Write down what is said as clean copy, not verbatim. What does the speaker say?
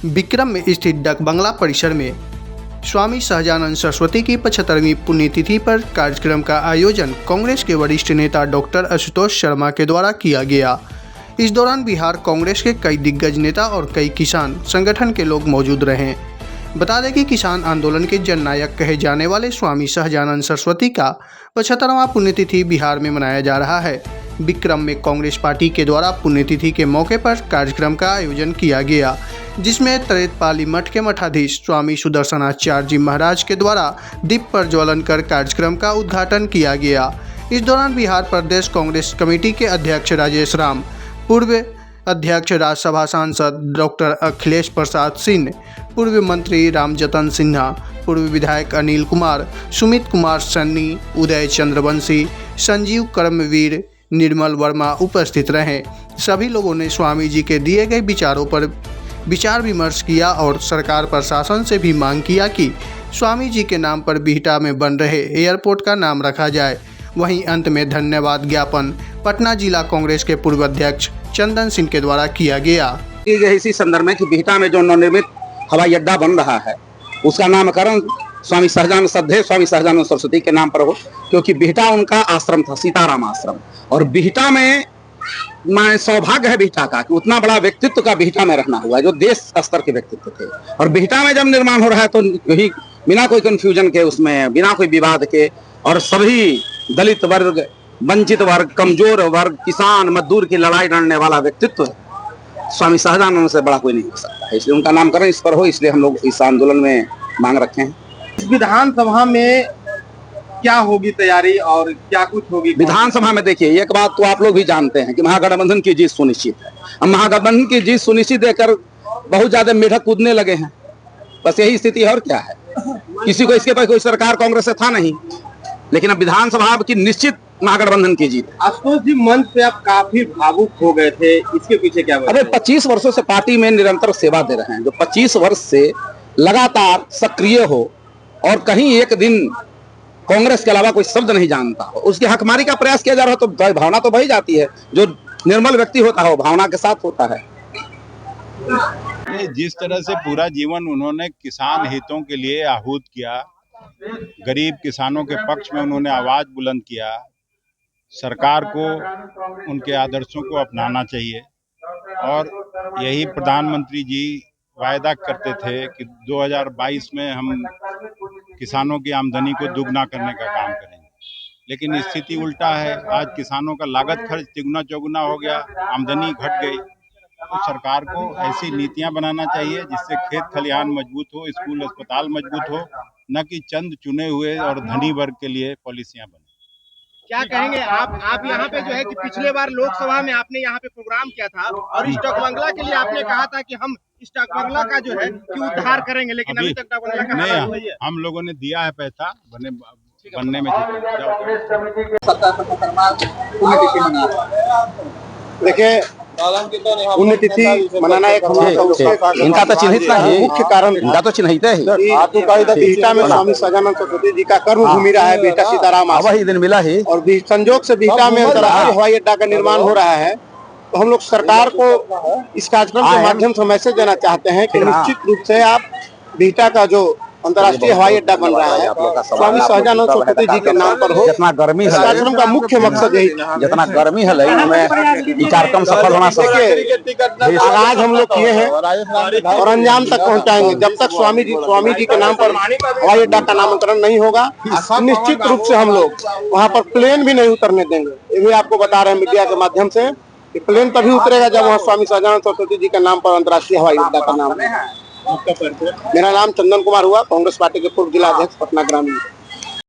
विक्रम में स्थित डाक बंगला परिसर में स्वामी सहजानंद सरस्वती की 75वीं पुण्यतिथि पर कार्यक्रम का आयोजन कांग्रेस के वरिष्ठ नेता डॉक्टर आशुतोष शर्मा के द्वारा किया गया। इस दौरान बिहार कांग्रेस के कई दिग्गज नेता और कई किसान संगठन के लोग मौजूद रहे। बता दें कि किसान आंदोलन के जननायक कहे जाने वाले स्वामी सहजानंद सरस्वती का 75वां पुण्यतिथि बिहार में मनाया जा रहा है। विक्रम में कांग्रेस पार्टी के द्वारा पुण्यतिथि के मौके पर कार्यक्रम का आयोजन किया गया, जिसमें तरेतपाली मठ के मठाधीश स्वामी सुदर्शनाचार्य जी महाराज के द्वारा दीप प्रज्वलन कर कार्यक्रम का उद्घाटन किया गया। इस दौरान बिहार प्रदेश कांग्रेस कमेटी के अध्यक्ष राजेश राम, पूर्व अध्यक्ष राज्यसभा सांसद डॉक्टर अखिलेश प्रसाद सिंह, पूर्व मंत्री रामजतन सिन्हा, पूर्व विधायक अनिल कुमार, सुमित कुमार सन्नी, उदय चंद्रवंशी, संजीव कर्मवीर, निर्मल वर्मा उपस्थित रहे। सभी लोगों ने स्वामी जी के दिए गए विचारों पर विचार विमर्श किया और सरकार प्रशासन से भी मांग किया कि स्वामी जी के नाम पर बिहटा में बन रहे एयरपोर्ट का नाम रखा जाए। वहीं अंत में धन्यवाद ज्ञापन पटना जिला कांग्रेस के पूर्व अध्यक्ष चंदन सिंह के द्वारा किया गया। इसी संदर्भ में कि बिहटा में जो नवनिर्मित हवाई अड्डा बन रहा है उसका नामकरण स्वामी सहजानंद स्वामी सहजानंद सरस्वती के नाम पर हो, क्योंकि बिहटा उनका आश्रम था, सीताराम आश्रम। और बिहटा में मैं सौभाग्य है बिहटा का कि उतना बड़ा व्यक्तित्व का बिहटा में रहना हुआ जो देश स्तर के व्यक्तित्व थे। और बिहटा में जब निर्माण हो रहा है तो यही बिना कोई कंफ्यूजन के, उसमें बिना कोई विवाद के, और सभी दलित वर्ग, वंचित वर्ग, कमजोर वर्ग, किसान मजदूर की लड़ाई लड़ने वाला व्यक्तित्व स्वामी सहजानंद से बड़ा कोई नहीं हो सकता है। इसलिए उनका नामकरण इस पर हो, इसलिए हम लोग इस आंदोलन में मांग रखे हैं। इस विधानसभा में क्या होगी तैयारी और क्या कुछ होगी? विधानसभा में देखिए, एक बात तो आप लोग भी जानते हैं कि महागठबंधन की जीत सुनिश्चित है। अब महागठबंधन की जीत सुनिश्चित देकर बहुत ज्यादा मेढक कूदने लगे हैं, बस यही स्थिति है और क्या है। किसी को इसके पर कोई सरकार कांग्रेस से था नहीं, लेकिन अब विधानसभा की निश्चित महागठबंधन की जीत। आशुतोष जी, मंच पे आप काफी भावुक हो गए थे, इसके पीछे क्या वजह? अरे 25 वर्षों से पार्टी में निरंतर सेवा दे रहे हैं, जो 25 वर्ष से लगातार सक्रिय हो और कहीं एक दिन कांग्रेस के अलावा कोई शब्द नहीं जानता हो, उसकी हकमारी का प्रयास किया जा रहा हो तो भावना तो बही जाती है। जो निर्मल व्यक्ति होता है वो भावना के साथ होता है। जिस तरह से पूरा जीवन उन्होंने किसान हितों के लिए आहूत किया, गरीब किसानों के पक्ष में उन्होंने आवाज बुलंद किया, सरकार को उनके आदर्शों को अपनाना चाहिए। और यही प्रधानमंत्री जी वायदा करते थे कि 2022 में हम किसानों की आमदनी को दुगना करने का काम करेंगे, लेकिन स्थिति उल्टा है। आज किसानों का लागत खर्च तिगुना चौगुना हो गया, आमदनी घट गई। तो सरकार को ऐसी नीतियां बनाना चाहिए जिससे खेत खलिहान मजबूत हो, स्कूल अस्पताल मजबूत हो, न कि चंद चुने हुए और धनी वर्ग के लिए पॉलिसियां बने। क्या कहेंगे आप यहाँ पे जो है कि पिछले बार लोकसभा में आपने यहाँ पे प्रोग्राम किया था और इस डाक बंगला के लिए आपने कहा था कि हम इस डाक बंगला का जो है कि उद्धार करेंगे, लेकिन अभी तक डाक बंगला का हाल नहीं है। हम लोगों ने दिया है पैसा बनने में। देखिए, पुण्यतिथि मनाना एक इनका तो चिन्हित नहीं, मुख्य कारण इनका तो चिन्हित है। बिहटा में स्वामी सहजानंद सरस्वती जी का कर्म भूमि रहा है, बिहटा सीताराम वही दिन मिला है। और संजोग से बिहटा में अंतर्राष्ट्रीय हवाई अड्डा का निर्माण हो रहा है। तो हम लोग सरकार को इस कार्यक्रम के माध्यम से मैसेज देना चाहते हैं कि निश्चित रूप से आप बिहटा का जो अंतर्राष्ट्रीय हवाई अड्डा बन रहा है स्वामी सहजानंद सरस्वती जी के नाम पर हो। जितना गर्मी है, कार्यक्रम का मुख्य मकसद यही, जितना गर्मी है ये कार्यक्रम सफल होना चाहिए। आगाज हम लोग किए हैं और अंजाम तक पहुंचाएंगे। जब तक स्वामी जी के नाम पर हवाई अड्डा का नामकरण नहीं होगा, निश्चित रूप से हम लोग वहां पर प्लेन भी नहीं उतरने देंगे। ये भी आपको बता रहे हैं मीडिया के माध्यम से कि प्लेन तभी उतरेगा जब वहाँ स्वामी सहजानंद सरस्वती जी के नाम पर अंतर्राष्ट्रीय हवाई अड्डा का नाम है। मेरा नाम चंदन कुमार हुआ, कांग्रेस पार्टी के पूर्व जिला अध्यक्ष पटना ग्रामीण।